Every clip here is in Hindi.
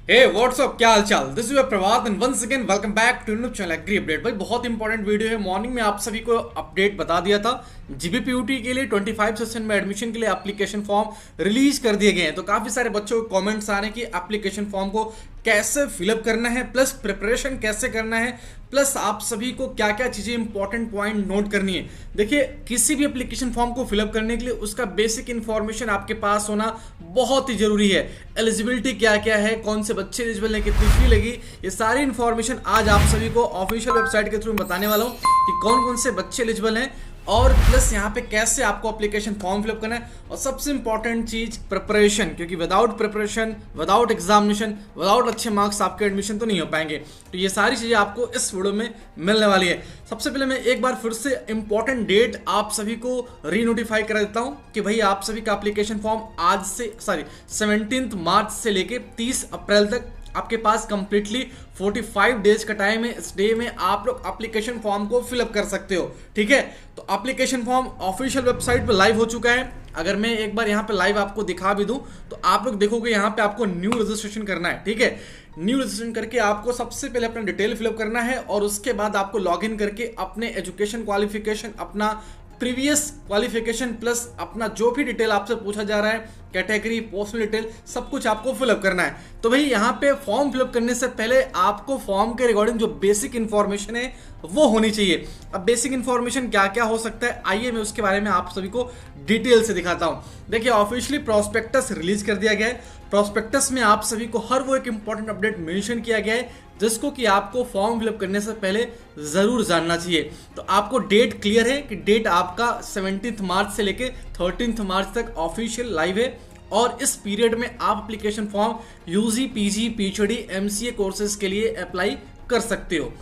हे व्हाट्सअप, क्या हाल चाल। This is Prabhat and once again welcome back to YouTube channel agri update. भाई बहुत इंपॉर्टेंट वीडियो है। मॉर्निंग में आप सभी को अपडेट बता दिया था, जीबीपीयूटी के लिए 25 सेशन में एडमिशन के लिए एप्लीकेशन फॉर्म रिलीज कर दिए गए हैं। तो काफी सारे बच्चों के कमेंट्स आ रहे हैं कि एप्लीकेशन फॉर्म को कैसे फिलअप करना है, प्लस प्रिपरेशन कैसे करना है, प्लस आप सभी को क्या क्या चीजें इंपॉर्टेंट पॉइंट नोट करनी है। देखिए, किसी भी एप्लीकेशन फॉर्म को फिलअप करने के लिए उसका बेसिक इंफॉर्मेशन आपके पास होना बहुत ही जरूरी है। एलिजिबिलिटी क्या क्या है, कौन से बच्चे एलिजिबल है, कितनी फी लगी, ये सारी इंफॉर्मेशन आज आप सभी को ऑफिशियल वेबसाइट के थ्रू बताने वाला हूं कि कौन कौन से बच्चे एलिजिबल हैं और प्लस यहाँ पे कैसे आपको एप्लीकेशन फॉर्म फिलअप करना है। और सबसे इंपॉर्टेंट चीज प्रिपरेशन, क्योंकि without preparation, without examination, without अच्छे मार्क्स आपके एडमिशन तो नहीं हो पाएंगे। तो ये सारी चीजें आपको इस वीडियो में मिलने वाली है। सबसे पहले मैं एक बार फिर से इंपॉर्टेंट डेट आप सभी को रीनोटिफाई करा देता हूं कि भाई आप सभी का एप्लीकेशन फॉर्म आज से 17 मार्च से लेके 30 अप्रैल तक आपके पास कंप्लीटली 45 डेज का टाइम है। इस डे में आप लोग एप्लीकेशन फॉर्म को फिलअप कर सकते हो। ठीक है, तो एप्लीकेशन फॉर्म ऑफिशियल वेबसाइट पे लाइव हो चुका है। अगर मैं एक बार यहाँ पे लाइव आपको दिखा भी दूं तो आप लोग देखोगे यहाँ पे आपको न्यू रजिस्ट्रेशन करना है। ठीक है, न्यू रजिस्ट्रेशन करके आपको सबसे पहले अपना डिटेल फिलअप करना है और उसके बाद आपको लॉग इन करके अपने एजुकेशन क्वालिफिकेशन, अपना प्रीवियस क्वालिफिकेशन प्लस अपना जो भी डिटेल आपसे पूछा जा रहा है, कैटेगरी, पर्सनल डिटेल, सब कुछ आपको फिलअप करना है। तो भाई यहाँ पे फॉर्म फिलअप करने से पहले आपको फॉर्म के रिगार्डिंग जो बेसिक इंफॉर्मेशन है वो होनी चाहिए। अब बेसिक इंफॉर्मेशन क्या क्या हो सकता है, आइए मैं उसके बारे में आप सभी को डिटेल से दिखाता हूँ। देखिए, ऑफिशियली प्रोस्पेक्टस रिलीज कर दिया गया है। प्रोस्पेक्टस में आप सभी को हर वो एक इंपॉर्टेंट अपडेट मेंशन किया गया है जिसको कि आपको फॉर्म फिलअप करने से पहले जरूर जानना चाहिए। तो आपको डेट क्लियर है कि डेट आपका 17 मार्च से लेके 13 मार्च तक ऑफिशियल लाइव है और इस पीरियड में आप application form UG, PG, PhD, MCA courses के लिए अप्लाई कर सकते हो।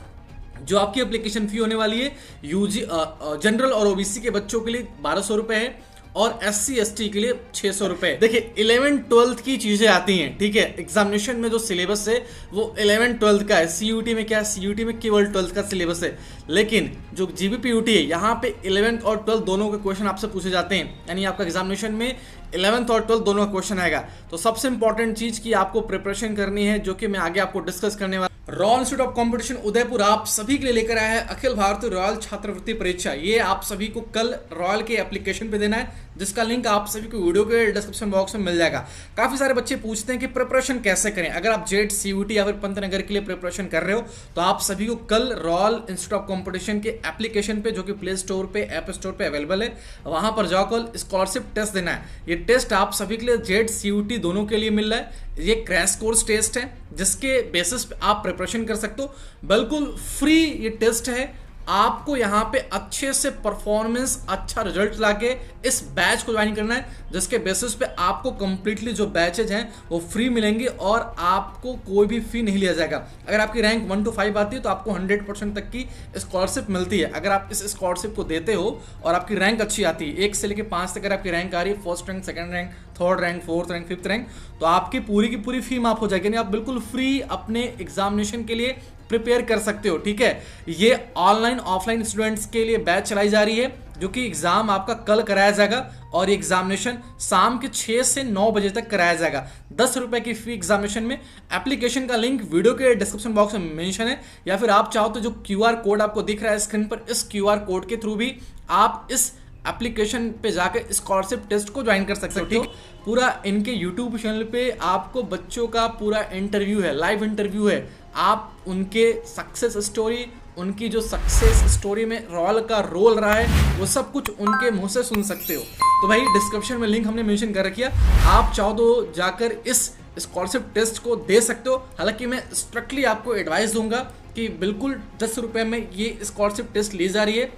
जो आपकी एप्लीकेशन फी होने वाली है यूजी जनरल और ओबीसी के बच्चों के लिए 1200 रुपए है और एससी एसटी के लिए 600 रुपए। देखिए, 11th-12th की चीजें आती हैं। ठीक है, एग्जामिनेशन में जो सिलेबस है वो 11th-12th का है। सीयूटी में क्या है, सीयूटी में केवल 12th का सिलेबस है, लेकिन जो जीबीपीयूटी है यहाँ पे 11th और 12th दोनों के क्वेश्चन आपसे पूछे जाते हैं। यानी आपका एग्जामिनेशन में 11th और 12th दोनों का क्वेश्चन आएगा। तो सबसे इंपॉर्टेंट चीज की आपको प्रिपरेशन करनी है, जो कि मैं आगे आपको डिस्कस करने वाला। Royal institute of competition Udaipur आप सभी के लिए लेकर आया है अखिल भारतीय रॉयल छात्रवृत्ति परीक्षा। ये आप सभी को कल रॉयल के एप्लीकेशन पे देना है, जिसका लिंक आप सभी को वीडियो के डिस्क्रिप्शन बॉक्स में मिल जाएगा। काफी सारे बच्चे पूछते हैं कि प्रिपरेशन कैसे करें। अगर आप जेट, सीयूटी या फिर पंतनगर के लिए प्रिपरेशन कर रहे हो तो आप सभी को कल रॉयल इंस्टीट्यूट ऑफ कंपटीशन के एप्लीकेशन पे, जो कि प्ले स्टोर पे, ऐप स्टोर पे अवेलेबल है, वहां पर जाओ कल स्कॉलरशिप टेस्ट देना है। ये टेस्ट आप सभी के लिए जेट, सीयूटी दोनों के लिए मिल रहा है। ये क्रैश कोर्स टेस्ट है जिसके बेसिस पे आप प्रिपरेशन कर सकते हो। बिल्कुल फ्री ये टेस्ट है। आपको यहाँ पे अच्छे से परफॉर्मेंस, अच्छा रिजल्ट लाके इस बैच को ज्वाइन करना है, जिसके बेसिस पे आपको कंप्लीटली जो बैचेज हैं वो फ्री मिलेंगे और आपको कोई भी फी नहीं लिया जाएगा। अगर आपकी रैंक 1 to 5 आती है तो आपको 100% तक की स्कॉलरशिप मिलती है। अगर आप इस स्कॉलरशिप को देते हो और आपकी रैंक अच्छी आती है, 1 से लेकर 5 तक अगर आपकी रैंक आ रही है, first rank, second rank, third rank, fourth rank, fifth rank, तो आपकी पूरी की पूरी फी माफ हो जाएगी। यानी आप बिल्कुल फ्री अपने एग्जामिनेशन के लिए प्रिपेयर कर सकते हो। ठीक है, ये ऑनलाइन ऑफलाइन स्टूडेंट्स के लिए बैच चलाई जा रही है, जो कि एग्जाम आपका कल कराया जाएगा और एग्जामिनेशन शाम के 6 से 9 बजे तक कराया जाएगा। 10 रुपए की फी एग्जामिनेशन में। एप्लीकेशन का लिंक वीडियो के डिस्क्रिप्शन बॉक्स में मेंशन है, या फिर आप चाहो तो जो क्यूआर कोड आपको दिख रहा है स्क्रीन पर, इस क्यूआर कोड के थ्रू भी आप इस एप्लीकेशन पे जाकर स्कॉलरशिप टेस्ट को ज्वाइन कर सकते हो। ठीक, पूरा इनके यूट्यूब चैनल पे आपको बच्चों का पूरा इंटरव्यू है, लाइव इंटरव्यू है। आप उनके सक्सेस स्टोरी, उनकी जो सक्सेस स्टोरी में रॉयल का रोल रहा है, वो सब कुछ उनके मुंह से सुन सकते हो। तो भाई डिस्क्रिप्शन में लिंक हमने मेंशन कर रखी है, आप चाहो तो जाकर इस स्कॉलरशिप टेस्ट को दे सकते हो। हालांकि मैं स्ट्रिक्टली आपको एडवाइस दूंगा कि बिल्कुल 10 रुपए में ये स्कॉलरशिप टेस्ट ली जा रही है,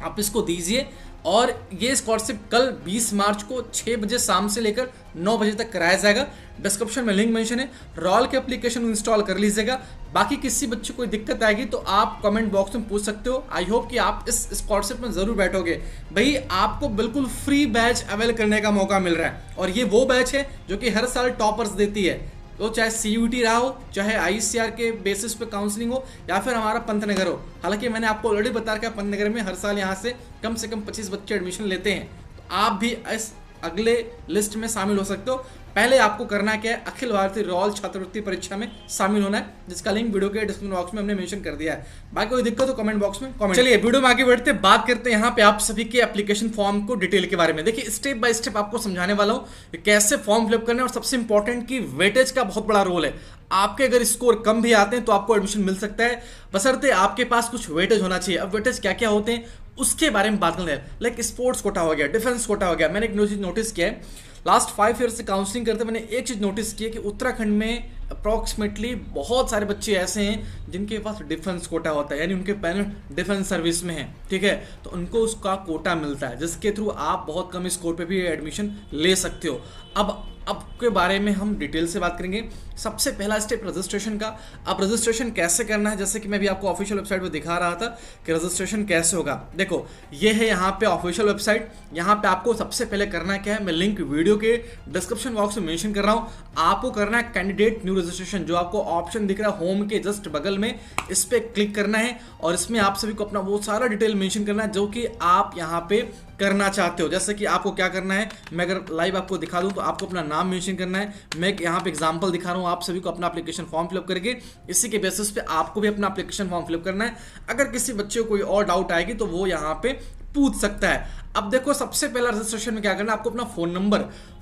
आप इसको दीजिए। और ये स्कॉलरशिप कल 20 मार्च को 6 बजे शाम से लेकर 9 बजे तक कराया जाएगा। डिस्क्रिप्शन में लिंक मेंशन है, रॉयल के एप्लीकेशन इंस्टॉल कर लीजिएगा। बाकी किसी बच्चे को कोई दिक्कत आएगी तो आप कमेंट बॉक्स में पूछ सकते हो। आई होप कि आप इस स्कॉलरशिप में जरूर बैठोगे। भाई आपको बिल्कुल फ्री बैच अवेल करने का मौका मिल रहा है और ये वो बैच है जो कि हर साल टॉपर्स देती है। तो चाहे सीयूटी रहा हो, चाहे आईसीआर के बेसिस पे काउंसलिंग हो, या फिर हमारा पंतनगर हो। हालांकि मैंने आपको ऑलरेडी बता रखा है पंतनगर में हर साल यहाँ से कम 25 बच्चे एडमिशन लेते हैं। तो आप भी इस अगले लिस्ट में शामिल हो सकते हो। पहले आपको करना क्या है, अखिल भारतीय रॉयल छात्रवृत्ति परीक्षा में शामिल होना है, जिसका लिंक वीडियो के डिस्क्रिप्शन बॉक्स में हमने मेंशन कर दिया है। बाकी कोई दिक्कत हो कमेंट बॉक्स में कमेंट। चलिए वीडियो में आगे बढ़ते हैं, बात करते हैं यहाँ पे आप सभी के एप्लीकेशन फॉर्म को डिटेल के बारे में। देखिए स्टेप बाय स्टेप आपको समझाने वाला हूँ कैसे फॉर्म फिलअप करना है, और सबसे इंपॉर्टेंट की वेटेज का बहुत बड़ा रोल है। आपके अगर स्कोर कम भी आते हैं तो आपको एडमिशन मिल सकता है, बशर्ते आपके पास कुछ वेटेज होना चाहिए। अब वेटेज क्या क्या होते हैं उसके बारे में बात करते हैं। लाइक स्पोर्ट्स कोटा हो गया, डिफेंस कोटा हो गया। मैंने एक चीज नोटिस किया है, लास्ट 5 ईयर से काउंसलिंग करते मैंने एक चीज नोटिस की है कि उत्तराखंड में अप्रॉक्सीमेटली बहुत सारे बच्चे ऐसे हैं जिनके पास डिफेंस कोटा होता है, यानी उनके पेरेंट्स डिफेंस सर्विस में हैं, ठीक है, तो उनको उसका कोटा मिलता है, जिसके थ्रू आप बहुत कम स्कोर पे भी एडमिशन ले सकते हो। अब के बारे में हम डिटेल से बात करेंगे। सबसे पहला स्टेप रजिस्ट्रेशन का। अब रजिस्ट्रेशन कैसे करना है, जैसे कि मैं भी आपको ऑफिशियल वेबसाइट पे दिखा रहा था कि रजिस्ट्रेशन कैसे होगा। देखो ये है यहाँ पे ऑफिशियल वेबसाइट। यहाँ पे आपको सबसे पहले करना क्या है, मैं लिंक वीडियो के डिस्क्रिप्शन बॉक्स में मेंशन कर रहा हूँ। आपको करना है कैंडिडेट न्यू रजिस्ट्रेशन, जो आपको ऑप्शन दिख रहा है होम के जस्ट बगल में, इस पर क्लिक करना है और इसमें आप सभी को अपना वो सारा डिटेल मेंशन करना है जो कि आप यहाँ पे करना चाहते हो। जैसे कि आपको क्या करना है, मैं अगर लाइव आपको दिखा दूं तो आपको अपना नाम मेंशन करना है। मैं यहाँ पे एग्जांपल दिखा रहा हूँ आप सभी को अपना एप्लीकेशन फॉर्म फिलअप करके, इसी के बेसिस पे आपको भी अपना एप्लीकेशन फॉर्म फिलअप करना है। अगर किसी बच्चे को कोई और डाउट आएगी तो वो यहाँ पे पूछ सकता है। अब देखो सबसे पहला रजिस्ट्रेशन में क्या करना है, आपको अपना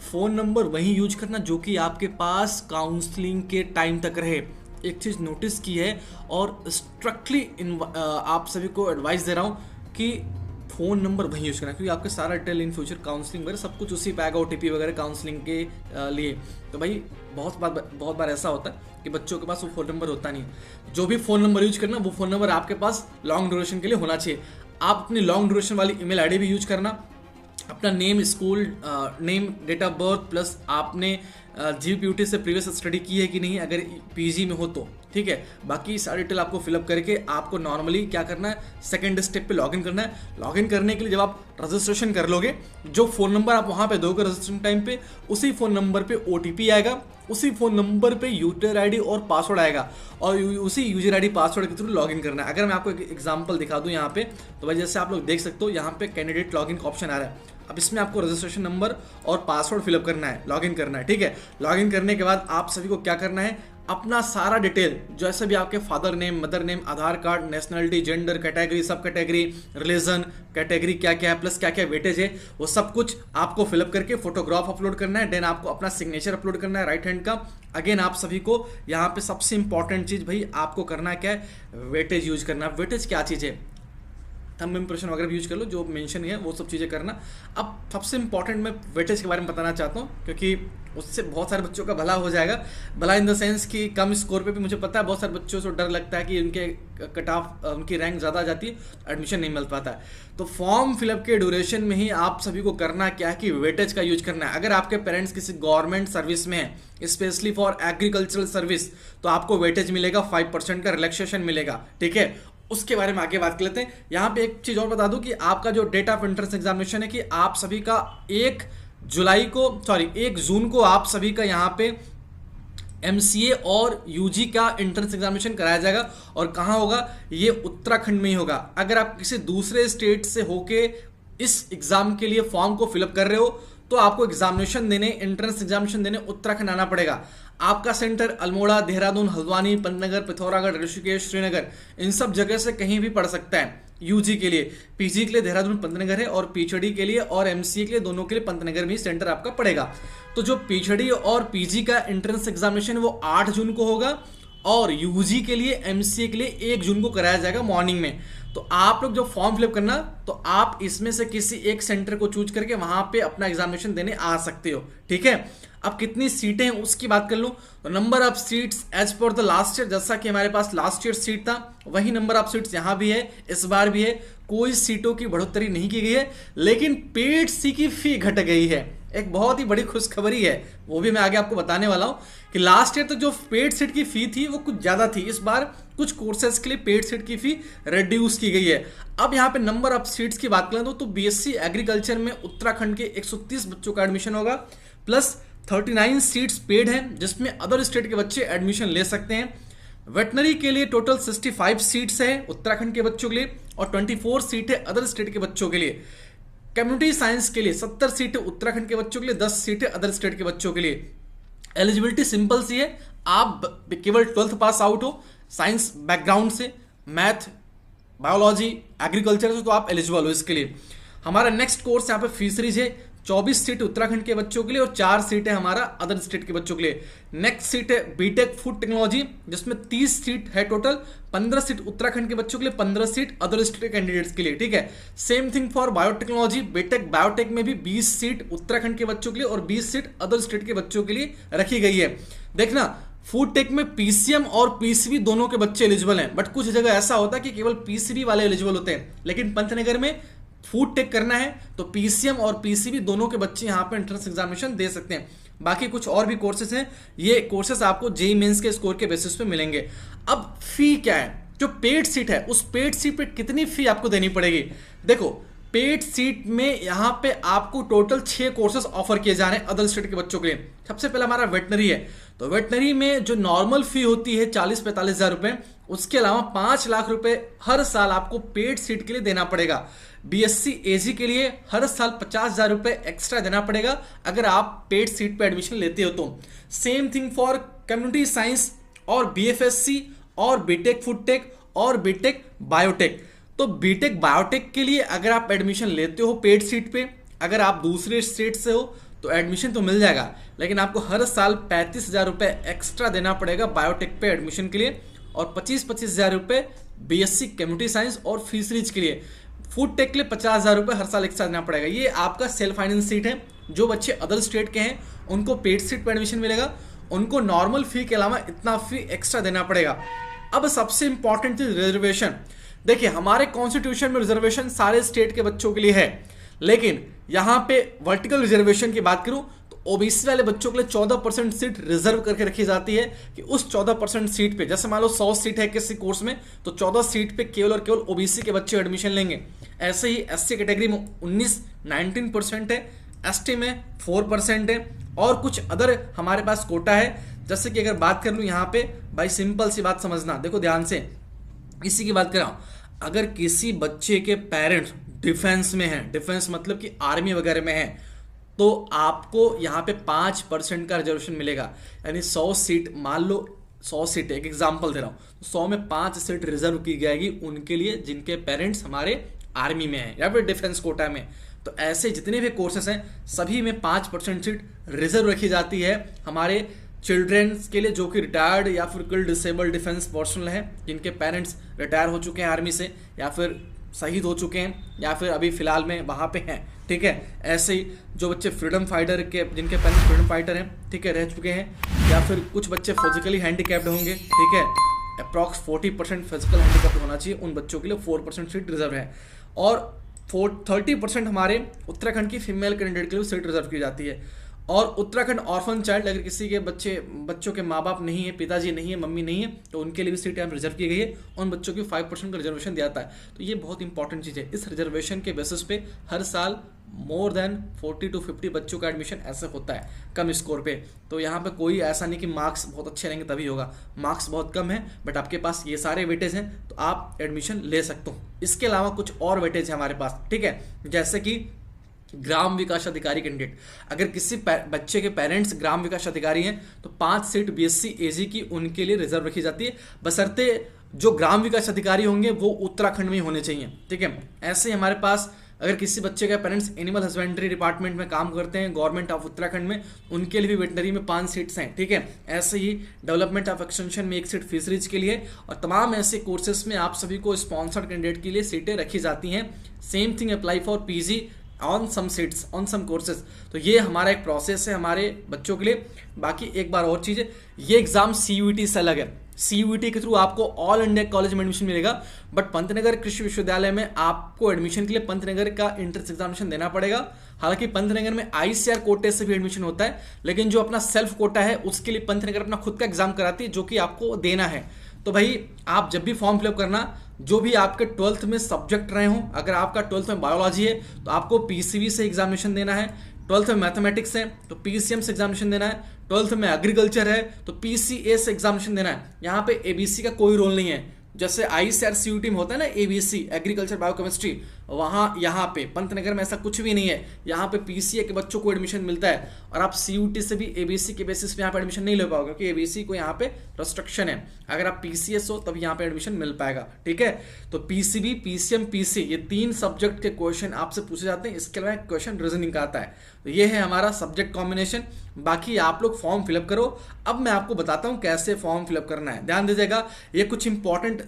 फोन नंबर वही यूज करना जो कि आपके पास काउंसलिंग के टाइम तक रहे। एक चीज नोटिस की है और स्ट्रिक्टली आप सभी को एडवाइस दे रहा हूँ कि फ़ोन नंबर वही यूज़ करना, क्योंकि आपके सारा डिटेल इन फ्यूचर काउंसलिंग वगैरह सब कुछ उसी पे आएगा, OTP वगैरह काउंसलिंग के लिए। तो भाई बहुत बार ऐसा होता है कि बच्चों के पास वो फ़ोन नंबर होता नहीं है। जो भी फ़ोन नंबर यूज करना, वो फ़ोन नंबर आपके पास लॉन्ग ड्यूरेशन के लिए होना चाहिए। आप अपनी लॉन्ग ड्यूरेशन वाली ईमेल आईडी भी यूज करना, अपना name, school name, date of birth, plus आपने GBPUT से प्रीवियस स्टडी की है कि नहीं, अगर PG में हो तो ठीक है। बाकी सारी डिटेल आपको फिलअप करके आपको नॉर्मली क्या करना है, सेकंड स्टेप पे लॉगिन करना है। लॉगिन करने के लिए जब आप रजिस्ट्रेशन कर लोगे, जो फ़ोन नंबर आप वहाँ पे दोगे रजिस्ट्रेशन टाइम पे, उसी फ़ोन नंबर पे OTP आएगा, उसी फ़ोन नंबर पे यूजर ID और पासवर्ड आएगा, और उसी यूजर ID पासवर्ड के थ्रू लॉगिन करना है। अगर मैं आपको एक एग्जांपल दिखा दूं यहाँ पे, तो भाई जैसे आप लोग देख सकते हो यहाँ पे कैंडिडेट लॉगिन का ऑप्शन आ रहा है। अब इसमें आपको रजिस्ट्रेशन नंबर और पासवर्ड फिलअप करना है, लॉगिन करना है, ठीक है। लॉगिन करने के बाद आप सभी को क्या करना है, अपना सारा डिटेल जैसे भी आपके फादर नेम, मदर नेम, आधार कार्ड, नेशनलिटी, जेंडर, कैटेगरी, सब कैटेगरी, रिलीजन, कैटेगरी क्या क्या है, प्लस क्या क्या वेटेज है, वो सब कुछ आपको फिलअप करके फोटोग्राफ अपलोड करना है। देन आपको अपना सिग्नेचर अपलोड करना है राइट हैंड का। अगेन आप सभी को यहाँ पे सबसे इंपॉर्टेंट चीज़ भाई आपको करना क्या है, वेटेज यूज करना। वेटेज क्या चीज़ है, थंब इंप्रेशन वगैरह भी यूज कर लो, जो मेंशन है वो सब चीज़ें करना। अब सबसे इंपॉर्टेंट मैं वेटेज के बारे में बताना चाहता हूँ, क्योंकि उससे बहुत सारे बच्चों का भला हो जाएगा। भला इन द सेंस कि कम स्कोर पे भी मुझे पता है बहुत सारे बच्चों से डर लगता है कि उनके कट ऑफ, उनकी रैंक ज़्यादा आ जाती है, एडमिशन नहीं मिल पाता है। तो फॉर्म फिलअप के ड्यूरेशन में ही आप सभी को करना क्या है कि वेटेज का यूज करना है। अगर आपके पेरेंट्स किसी गवर्नमेंट सर्विस में हैं, स्पेशली फॉर एग्रीकल्चरल सर्विस, तो आपको वेटेज मिलेगा, 5% का रिलैक्सेशन मिलेगा, ठीक है। उसके बारे में आगे बात कर लेते हैं। यहाँ पे एक चीज़ और बता दूं कि आपका जो डेट ऑफ एंट्रेंस एग्जामिनेशन है कि आप सभी का 1 जून को आप सभी का यहाँ पे MCA और UG का एंट्रेंस एग्जामिनेशन कराया जाएगा। और कहाँ होगा, ये उत्तराखंड में ही होगा। अगर आप किसी दूसरे स्टेट से होके इस एग्जाम के लिए फॉर्म को फिलअप कर रहे हो तो आपको एग्जामिनेशन देने, एंट्रेंस एग्जामिनेशन देने उत्तराखंड आना पड़ेगा। आपका सेंटर अल्मोड़ा, देहरादून, हल्द्वानी, पंतनगर, पिथौरागढ़, ऋषिकेश, श्रीनगर, इन सब जगह से कहीं भी पढ़ सकता है। UG के लिए, PG के लिए देहरादून, पंतनगर है, और PhD के लिए और MCA के लिए दोनों के लिए पंतनगर में ही सेंटर आपका पड़ेगा। तो जो PhD और PG का एंट्रेंस एग्जामिनेशन वो 8 जून को होगा, और UG के लिए, MCA के लिए 1 जून को कराया जाएगा मॉर्निंग में। तो आप लोग जो फॉर्म फिलअप करना, तो आप इसमें से किसी एक सेंटर को चूज करके वहां पे अपना एग्जामिनेशन देने आ सकते हो, ठीक है। अब कितनी सीटें हैं उसकी बात कर लूं, तो number of seats as per the last year, जैसा कि हमारे पास लास्ट ईयर सीट था वही नंबर ऑफ सीट्स यहां भी है, इस बार भी है। कोई सीटों की बढ़ोतरी नहीं की गई है, लेकिन पेड सी की फी घट गई है। एक बहुत ही बड़ी खुशखबरी है, वो भी मैं आगे आपको बताने वाला हूं कि लास्ट ईयर तक जो पेड सीट की फी थी वो कुछ ज्यादा थी, इस बार कुछ कोर्सेज के लिए पेड सीट की फी रिड्यूस की गई है। अब यहाँ पे नंबर ऑफ सीट्स की बात करें तो BSc एग्रीकल्चर में उत्तराखंड के 130 बच्चों का एडमिशन होगा, प्लस 39 सीट्स पेड हैं जिसमें अदर स्टेट के बच्चे एडमिशन ले सकते हैं। वेटनरी के लिए टोटल 65 सीट्स है उत्तराखंड के बच्चों के लिए, और 24 सीट है अदर स्टेट के बच्चों के लिए। कम्युनिटी साइंस के लिए 70 सीटें उत्तराखंड के बच्चों के लिए, 10 सीटें अदर स्टेट के बच्चों के लिए। एलिजिबिलिटी सिंपल सी है, आप केवल 12th पास आउट हो, साइंस बैकग्राउंड से, मैथ, बायोलॉजी, एग्रीकल्चर से, तो आप एलिजिबल हो इसके लिए। हमारा नेक्स्ट कोर्स यहाँ पे फिशरीज है, 24 सीट उत्तराखंड के बच्चों के लिए और 4 सीट है हमारा अदर स्टेट के बच्चों के लिए। नेक्स्ट सीट है बीटेक फूड टेक्नोलॉजी, जिसमें 30 सीट है टोटल, 15 सीट उत्तराखंड के बच्चों के लिए, 15 सीट अदर स्टेट कैंडिडेट्स के लिए, ठीक है। Same thing for biotechnology, BTech biotech में भी 20 सीट उत्तराखंड के बच्चों के लिए और 20 सीट अदर स्टेट के बच्चों के लिए रखी गई है। देखना, फूड टेक में पीसीएम और पीसीबी दोनों के बच्चे एलिजिबल हैं, बट कुछ जगह ऐसा होता है कि केवल पीसीबी वाले एलिजिबल होते हैं, लेकिन पंतनगर में फूड टेक करना है तो पीसीएम और पीसीबी दोनों के बच्चे यहाँ पे एंट्रेंस एग्जामिनेशन दे सकते हैं। बाकी कुछ और भी कोर्सेज हैं, ये कोर्सेज आपको जेईई मेंस के स्कोर के बेसिस पे मिलेंगे। अब फी क्या है, जो पेड सीट है उस पेड सीट पे कितनी फी आपको देनी पड़ेगी। देखो, पेड सीट में यहाँ पे आपको टोटल 6 कोर्सेज ऑफर किए जा रहे हैं अदर स्टेट के बच्चों के लिए। सबसे पहले हमारा वेटनरी है, तो वेटनरी में जो नॉर्मल फी होती है 40-45 हज़ार रुपए, उसके अलावा 5 लाख रुपए हर साल आपको पेड सीट के लिए देना पड़ेगा। बीएससी एजी के लिए हर साल 50,000 रुपए एक्स्ट्रा देना पड़ेगा अगर आप पेड सीट पे एडमिशन लेते हो तो। Same thing for community science और बीएफएससी और बीटेक फूड टेक और बीटेक बायोटेक। तो बीटेक बायोटेक के लिए अगर आप एडमिशन लेते हो पेड सीट पे, अगर आप दूसरे स्टेट से हो तो एडमिशन तो मिल जाएगा, लेकिन आपको हर साल 35,000 रुपए एक्स्ट्रा देना पड़ेगा बायोटेक पे एडमिशन के लिए और 25-25 हज़ार रुपए बीएससी कम्युनिटी साइंस और फिशरीज के लिए। फूड टेक के लिए 50,000 रुपए हर साल एक्स्ट्रा देना पड़ेगा। ये आपका सेल्फ फाइनेंस सीट है। जो बच्चे अदर स्टेट के हैं उनको पेड सीट पर एडमिशन मिलेगा, उनको नॉर्मल फी के अलावा इतना फी एक्स्ट्रा देना पड़ेगा। अब सबसे इंपॉर्टेंट चीज रिजर्वेशन। देखिए, हमारे कॉन्स्टिट्यूशन में रिजर्वेशन सारे स्टेट के बच्चों के लिए है, लेकिन यहाँ पे वर्टिकल रिजर्वेशन की बात करूं तो ओबीसी वाले बच्चों के लिए 14% सीट रिजर्व करके रखी जाती है कि उस 14% सीट पे, जैसे मान लो 100 सीट है किसी कोर्स में, तो 14 सीट पे केवल और केवल ओबीसी के बच्चे एडमिशन लेंगे। ऐसे ही एससी कैटेगरी में 19% है, एसटी में 4% है और कुछ अदर हमारे पास कोटा है। जैसे कि अगर बात कर लूँ यहाँ पे, भाई सिंपल सी बात समझना, देखो ध्यान से, इसी की बात कर रहा हूँ। अगर किसी बच्चे के पेरेंट्स डिफेंस में हैं, डिफेंस मतलब कि आर्मी वगैरह में हैं, तो आपको यहाँ पे 5% का रिजर्वेशन मिलेगा। यानी 100 सीट, मान लो 100 सीट, एक एग्जांपल दे रहा हूँ, 100 में 5 सीट रिजर्व की जाएगी उनके लिए जिनके पेरेंट्स हमारे आर्मी में हैं या फिर डिफेंस कोटा में। तो ऐसे जितने भी कोर्सेस हैं सभी में 5% सीट रिजर्व रखी जाती है हमारे चिल्ड्रेंस के लिए जो कि रिटायर्ड या फिर कुल डिसेबल्ड डिफेंस पर्सनल है, जिनके पेरेंट्स रिटायर हो चुके हैं आर्मी से या फिर शहीद हो चुके हैं या फिर अभी फिलहाल में वहाँ पे हैं, ठीक है। ऐसे ही जो बच्चे फ्रीडम फाइटर के, जिनके पेरेंट्स फ्रीडम फाइटर हैं, ठीक है, रह चुके हैं, या फिर कुछ बच्चे फिजिकली हैंडीकैप्ड होंगे, ठीक है, अप्रॉक्स 40% फिजिकल हैंडीकैप्ड होना चाहिए, उन बच्चों के लिए 4% सीट रिजर्व है। और 30% हमारे उत्तराखंड की फीमेल कैंडिडेट के लिए सीट रिजर्व की जाती है। और उत्तराखंड ऑर्फन चाइल्ड, अगर किसी के बच्चों के माँ बाप नहीं है, पिताजी नहीं है, मम्मी नहीं है, तो उनके लिए भी सीट यहाँ रिजर्व की गई है। उन बच्चों की 5% का रिजर्वेशन दिया जाता है। तो ये बहुत इंपॉर्टेंट चीज़ है। इस रिजर्वेशन के बेसिस पे हर साल मोर देन 40 to 50 बच्चों का एडमिशन ऐसे होता है कम स्कोर पे। तो यहाँ पे कोई ऐसा नहीं कि मार्क्स बहुत अच्छे रहेंगे तभी होगा, मार्क्स बहुत कम है बट आपके पास ये सारे वेटेज हैं तो आप एडमिशन ले सकते हो। इसके अलावा कुछ और वेटेज है हमारे पास, ठीक है, जैसे कि ग्राम विकास अधिकारी कैंडिडेट। अगर किसी बच्चे के पेरेंट्स ग्राम विकास अधिकारी हैं तो 5 सीट बीएससी एजी की उनके लिए रिजर्व रखी जाती है, बशर्ते जो ग्राम विकास अधिकारी होंगे वो उत्तराखंड में ही होने चाहिए, ठीक है। ऐसे ही हमारे पास अगर किसी बच्चे के पेरेंट्स एनिमल हस्बेंड्री डिपार्टमेंट में काम करते हैं गवर्नमेंट ऑफ उत्तराखंड में, उनके लिए भी वेटनरी में 5 सीट्स हैं, ठीक है। ऐसे ही डेवलपमेंट ऑफ एक्सटेंशन में 1 सीट फिशरीज के लिए, और तमाम ऐसे कोर्सेज में आप सभी को स्पॉन्सर्ड कैंडिडेट के लिए सीटें रखी जाती हैं। Same thing apply for PG on some seats on some courses. तो ये हमारा एक प्रोसेस है हमारे बच्चों के लिए। बाकी एक बार और चीज़ है, ये एग्जाम सीयूईटी से अलग है। सीयूईटी के थ्रू आपको ऑल इंडिया कॉलेज में एडमिशन मिलेगा, बट पंतनगर कृषि विश्वविद्यालय में आपको एडमिशन के लिए पंतनगर का एंट्रेंस एग्जामिनेशन देना पड़ेगा। हालांकि पंतनगर में आईसीआर कोटे से भी एडमिशन होता है, लेकिन जो अपना सेल्फ कोटा है उसके लिए पंतनगर अपना खुद का एग्जाम कराती है जो कि आपको देना है। तो भाई आप जब भी फॉर्म फिलअप करना, जो भी आपके 12th में सब्जेक्ट रहे हों, अगर आपका 12th में बायोलॉजी है तो आपको पीसीबी से एग्जामिनेशन देना है, 12th में मैथमेटिक्स है तो पीसीएम से एग्जामिनेशन देना है, 12th में एग्रीकल्चर है तो पीसीए से एग्जामिनेशन देना है। यहाँ पे एबीसी का कोई रोल नहीं है। जैसे आईसीआर सीयूईटी में होता है ना एबीसी, एग्रीकल्चर बायोकेमिस्ट्री, वहाँ यहाँ पे पंतनगर में ऐसा कुछ भी नहीं है। यहाँ पे पीसीए के बच्चों को एडमिशन मिलता है और आप सीयूटी से भी एबीसी के बेसिस पे यहाँ पे एडमिशन नहीं ले पाओगे, क्योंकि एबीसी को यहाँ पे रिस्ट्रिक्शन है। अगर आप पीसीएस हो तब यहाँ पे एडमिशन मिल पाएगा, ठीक है। तो पीसीबी, पीसीएम, पीसी ये 3 सब्जेक्ट के क्वेश्चन आपसे पूछे जाते हैं। इसके अलावा क्वेश्चन रीजनिंग का आता है। तो ये है हमारा सब्जेक्ट कॉम्बिनेशन। बाकी आप लोग फॉर्म फिलअप करो। अब मैं आपको बताता हूँ कैसे फॉर्म फिलअप करना है। ध्यान दीजिएगा, ये कुछ इंपॉर्टेंट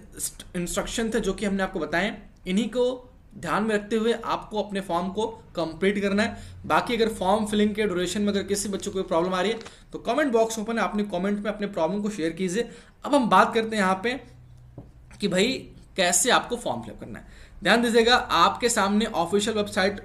इंस्ट्रक्शन थे जो कि हमने आपको बताए, इन्हीं को ध्यान में रखते हुए आपको अपने फॉर्म को कंप्लीट करना है। बाकी अगर फॉर्म फिलिंग के ड्यूरेशन में अगर किसी बच्चों को कोई प्रॉब्लम आ रही है तो कमेंट बॉक्स ओपन है, अपने कमेंट में अपने प्रॉब्लम को शेयर कीजिए। अब हम बात करते हैं यहाँ पे कि भाई कैसे आपको फॉर्म फिलअप करना है। ध्यान दीजिएगा, आपके सामने ऑफिशियल वेबसाइट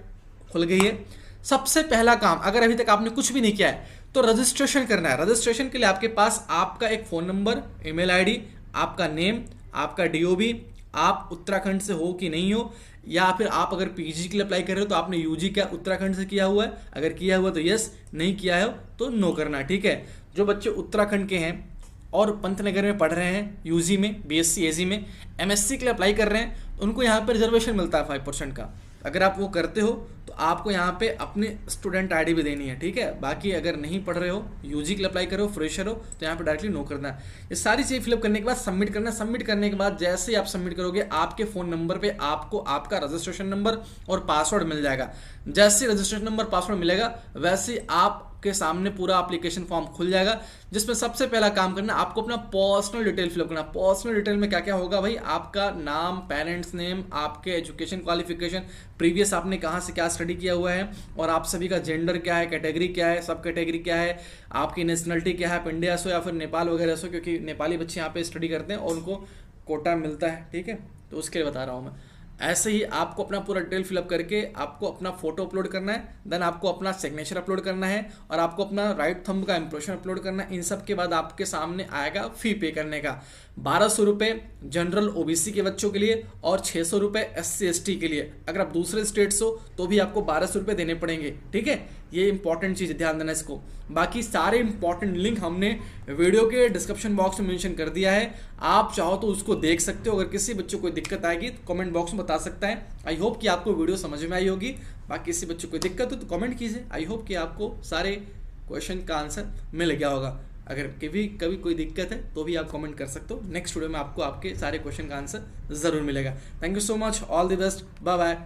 खुल गई है। सबसे पहला काम, अगर अभी तक आपने कुछ भी नहीं किया है तो रजिस्ट्रेशन करना है। रजिस्ट्रेशन के लिए आपके पास आपका एक फ़ोन नंबर, ईमेल आईडी, आपका नेम, आपका डीओबी, आप उत्तराखंड से हो कि नहीं हो, या फिर आप अगर पीजी के लिए अप्लाई कर रहे हो तो आपने यूजी क्या उत्तराखंड से किया हुआ है, अगर किया हुआ तो यस, नहीं किया है तो नो करना, ठीक है। जो बच्चे उत्तराखंड के हैं और पंतनगर में पढ़ रहे हैं, यूजी में, बीएससी एजी में, एमएससी के लिए अप्लाई कर रहे हैं, उनको यहाँ पर रिजर्वेशन मिलता है 5% का। अगर आप वो करते हो तो आपको यहाँ पे अपनी स्टूडेंट आईडी भी देनी है, ठीक है। बाकी अगर नहीं पढ़ रहे हो, यूजी के लिए अप्लाई करो, फ्रेशर हो, तो यहाँ पे डायरेक्टली नो करना है। ये सारी चीज़ फिलअप करने के बाद सबमिट करना है। सबमिट करने के बाद जैसे ही आप सबमिट करोगे, आपके फ़ोन नंबर पे आपको आपका रजिस्ट्रेशन नंबर और पासवर्ड मिल जाएगा। जैसे रजिस्ट्रेशन नंबर पासवर्ड मिलेगा वैसे ही आपके सामने पूरा एप्लीकेशन फॉर्म खुल जाएगा, जिसमें सबसे पहला काम करना, आपको अपना पर्सनल डिटेल फिलअप करना। पर्सनल डिटेल में क्या क्या होगा भाई, आपका नाम, पेरेंट्स नेम, आपके एजुकेशन क्वालिफिकेशन, प्रीवियस आपने कहाँ से क्या स्टडी किया हुआ है, और आप सभी का जेंडर क्या है, कैटेगरी क्या है, सब कैटेगरी क्या है, आपकी नेशनलिटी क्या है, आप इंडिया से या फिर नेपाल वगैरह से, क्योंकि नेपाली बच्चे यहाँ पे स्टडी करते हैं और उनको कोटा मिलता है, ठीक है। तो उसके लिए बता रहा हूँ मैं। ऐसे ही आपको अपना पूरा डिटेल फिलअप करके आपको अपना फोटो अपलोड करना है, देन आपको अपना सिग्नेचर अपलोड करना है और आपको अपना राइट थंब का इंप्रेशन अपलोड करना है। इन सब के बाद आपके सामने आएगा फी पे करने का। 1200 रुपये जनरल ओबीसी के बच्चों के लिए और 600 रुपये एससी एसटी के लिए। अगर आप दूसरे स्टेट्स हो तो भी आपको 1200 रुपये देने पड़ेंगे, ठीक है। ये इंपॉर्टेंट चीज़ है, ध्यान देना इसको। बाकी सारे इंपॉर्टेंट लिंक हमने वीडियो के डिस्क्रिप्शन बॉक्स में मेंशन कर दिया है, आप चाहो तो उसको देख सकते हो। अगर किसी बच्चों को कोई दिक्कत आएगी तो कमेंट बॉक्स में बता सकता है। आई होप कि आपको वीडियो समझ में आई होगी। बाकी किसी बच्चों को दिक्कत हो तो कमेंट कीजिए। आई होप कि आपको सारे क्वेश्चन का आंसर मिल गया होगा। अगर कभी कोई दिक्कत है तो भी आप कमेंट कर सकते हो। नेक्स्ट वीडियो में आपको आपके सारे क्वेश्चन का आंसर ज़रूर मिलेगा। Thank you so much, all the best, bye bye.